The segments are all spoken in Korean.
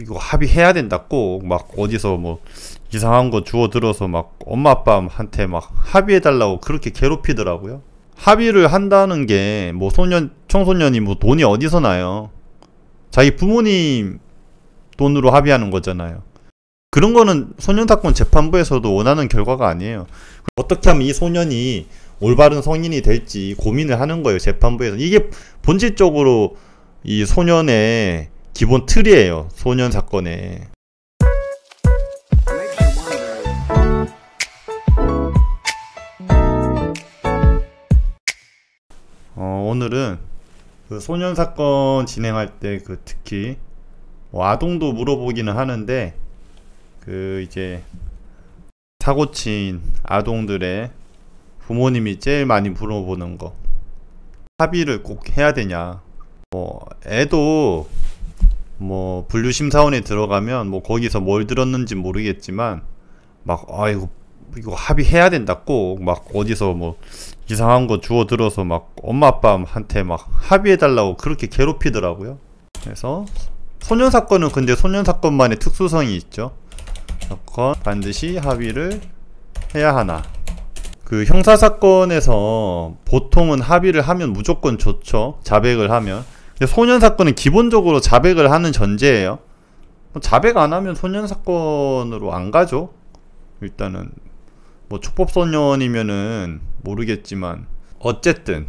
이거 합의해야 된다. 꼭 막 어디서 뭐 이상한 거 주워 들어서 막 엄마 아빠한테 막 합의해달라고 그렇게 괴롭히더라고요. 합의를 한다는 게 뭐 청소년이 뭐 돈이 어디서 나요? 자기 부모님 돈으로 합의하는 거잖아요. 그런 거는 소년사건 재판부에서도 원하는 결과가 아니에요. 어떻게 하면 이 소년이 올바른 성인이 될지 고민을 하는 거예요, 재판부에서. 이게 본질적으로 이 소년의 기본 틀이에요, 소년 사건에. 오늘은 그 소년 사건 진행할 때 그 특히 뭐 아동도 물어보기는 하는데 그 이제 사고친 아동들의 부모님이 제일 많이 물어보는 거, 합의를 꼭 해야 되냐. 뭐 애도 뭐 분류심사원에 들어가면 뭐 거기서 뭘 들었는지 모르겠지만 막 이거 합의해야 된다. 꼭 막 어디서 뭐 이상한 거 주워 들어서 막 엄마 아빠한테 막 합의해달라고 그렇게 괴롭히더라고요. 그래서 소년사건은 근데 소년사건만의 특수성이 있죠. 반드시 합의를 해야 하나. 그 형사사건에서 보통은 합의를 하면 무조건 좋죠, 자백을 하면. 근데 소년사건은 기본적으로 자백을 하는 전제예요. 자백 안 하면 소년사건으로 안 가죠. 일단은 뭐 촉법소년이면은 모르겠지만 어쨌든.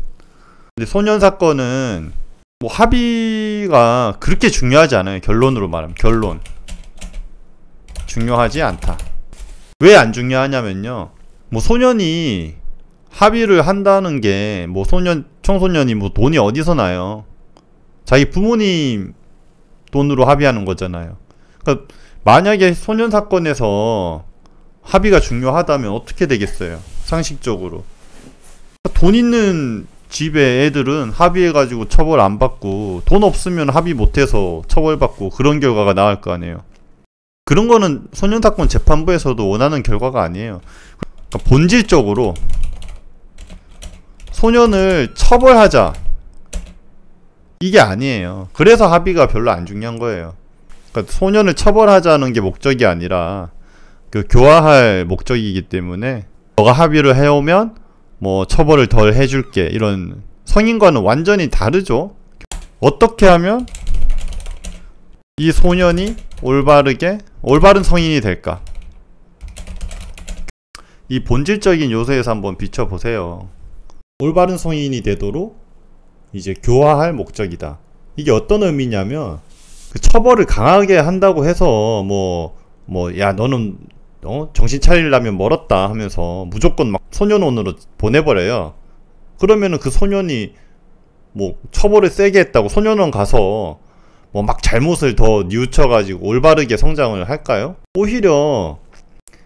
근데 소년사건은 뭐 합의가 그렇게 중요하지 않아요. 결론으로 말하면 결론 중요하지 않다. 왜 안 중요하냐면요, 뭐 소년이 합의를 한다는 게 뭐 청소년이 뭐 돈이 어디서 나요? 자기 부모님 돈으로 합의하는 거잖아요. 그러니까 만약에 소년 사건에서 합의가 중요하다면 어떻게 되겠어요, 상식적으로? 돈 있는 집의 애들은 합의해가지고 처벌 안 받고, 돈 없으면 합의 못해서 처벌받고, 그런 결과가 나올 거 아니에요. 그런 거는 소년사건 재판부에서도 원하는 결과가 아니에요. 그러니까 본질적으로 소년을 처벌하자, 이게 아니에요. 그래서 합의가 별로 안 중요한 거예요. 그러니까 소년을 처벌하자는 게 목적이 아니라 그 교화할 목적이기 때문에, 너가 합의를 해오면 뭐 처벌을 덜 해줄게, 이런 성인과는 완전히 다르죠. 어떻게 하면 이 소년이 올바른 성인이 될까? 이 본질적인 요소에서 한번 비춰보세요. 올바른 성인이 되도록 이제 교화할 목적이다. 이게 어떤 의미냐면, 그 처벌을 강하게 한다고 해서 야 너는 정신 차리려면 멀었다 하면서 무조건 막 소년원으로 보내버려요. 그러면은 그 소년이 뭐 처벌을 세게 했다고 소년원 가서 뭐 막 잘못을 더 뉘우쳐가지고 올바르게 성장을 할까요? 오히려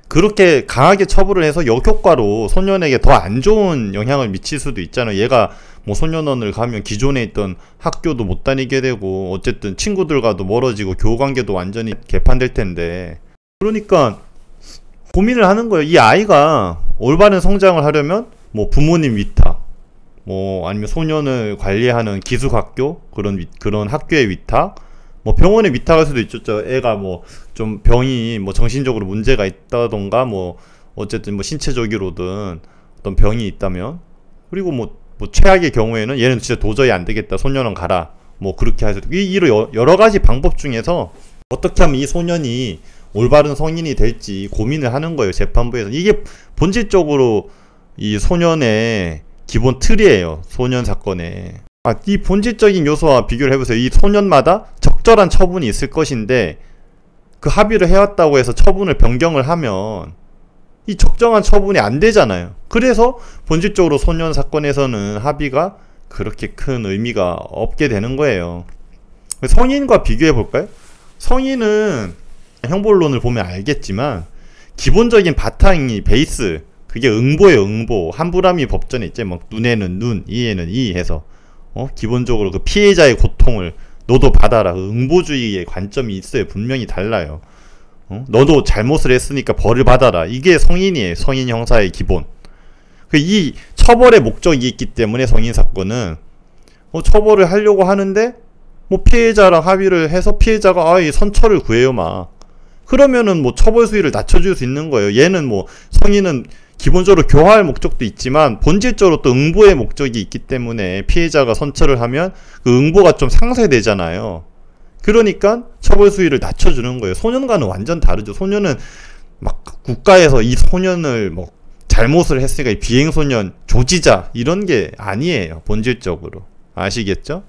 그렇게 강하게 처벌을 해서 역효과로 소년에게 더 안 좋은 영향을 미칠 수도 있잖아요. 얘가 뭐 소년원을 가면 기존에 있던 학교도 못 다니게 되고, 어쨌든 친구들과도 멀어지고 교우관계도 완전히 개판될 텐데. 그러니까 고민을 하는 거예요. 이 아이가 올바른 성장을 하려면 뭐 부모님 위탁, 뭐 아니면 소년을 관리하는 기숙학교, 그런 학교의 위탁, 뭐 병원에 위탁할 수도 있죠. 애가 뭐 좀 병이 뭐 정신적으로 문제가 있다던가 뭐 어쨌든 뭐 신체적으로든 어떤 병이 있다면, 그리고 뭐 최악의 경우에는 얘는 진짜 도저히 안 되겠다, 소년원 가라, 뭐 그렇게 해서 이런 여러 가지 방법 중에서 어떻게 하면 이 소년이 올바른 성인이 될지 고민을 하는 거예요, 재판부에서. 이게 본질적으로 이 소년의 기본 틀이에요, 소년 사건에. 이 본질적인 요소와 비교를 해보세요. 이 소년마다 적절한 처분이 있을 것인데, 그 합의를 해왔다고 해서 처분을 변경을 하면 이 적정한 처분이 안 되잖아요. 그래서 본질적으로 소년 사건에서는 합의가 그렇게 큰 의미가 없게 되는 거예요. 성인과 비교해 볼까요? 성인은 형벌론을 보면 알겠지만 기본적인 바탕이 베이스, 그게 응보예요. 응보. 한부라미 법전에 있죠. 막 눈에는 눈, 이에는 이 해서 기본적으로 그 피해자의 고통을 너도 받아라. 응보주의의 관점이 있어요. 분명히 달라요. 너도 잘못을 했으니까 벌을 받아라. 이게 성인이에요. 성인 형사의 기본. 이 처벌의 목적이 있기 때문에 성인 사건은 처벌을 하려고 하는데 뭐 피해자랑 합의를 해서 피해자가 이 선처를 구해요 막. 그러면은 뭐 처벌 수위를 낮춰줄 수 있는 거예요. 얘는 뭐 성인은 기본적으로 교화할 목적도 있지만 본질적으로 또 응보의 목적이 있기 때문에 피해자가 선처를 하면 그 응보가 좀 상쇄되잖아요. 그러니까 처벌 수위를 낮춰주는 거예요. 소년과는 완전 다르죠. 소년은 막 국가에서 이 소년을 뭐 잘못을 했으니까 비행소년 조지자 이런 게 아니에요. 본질적으로. 아시겠죠?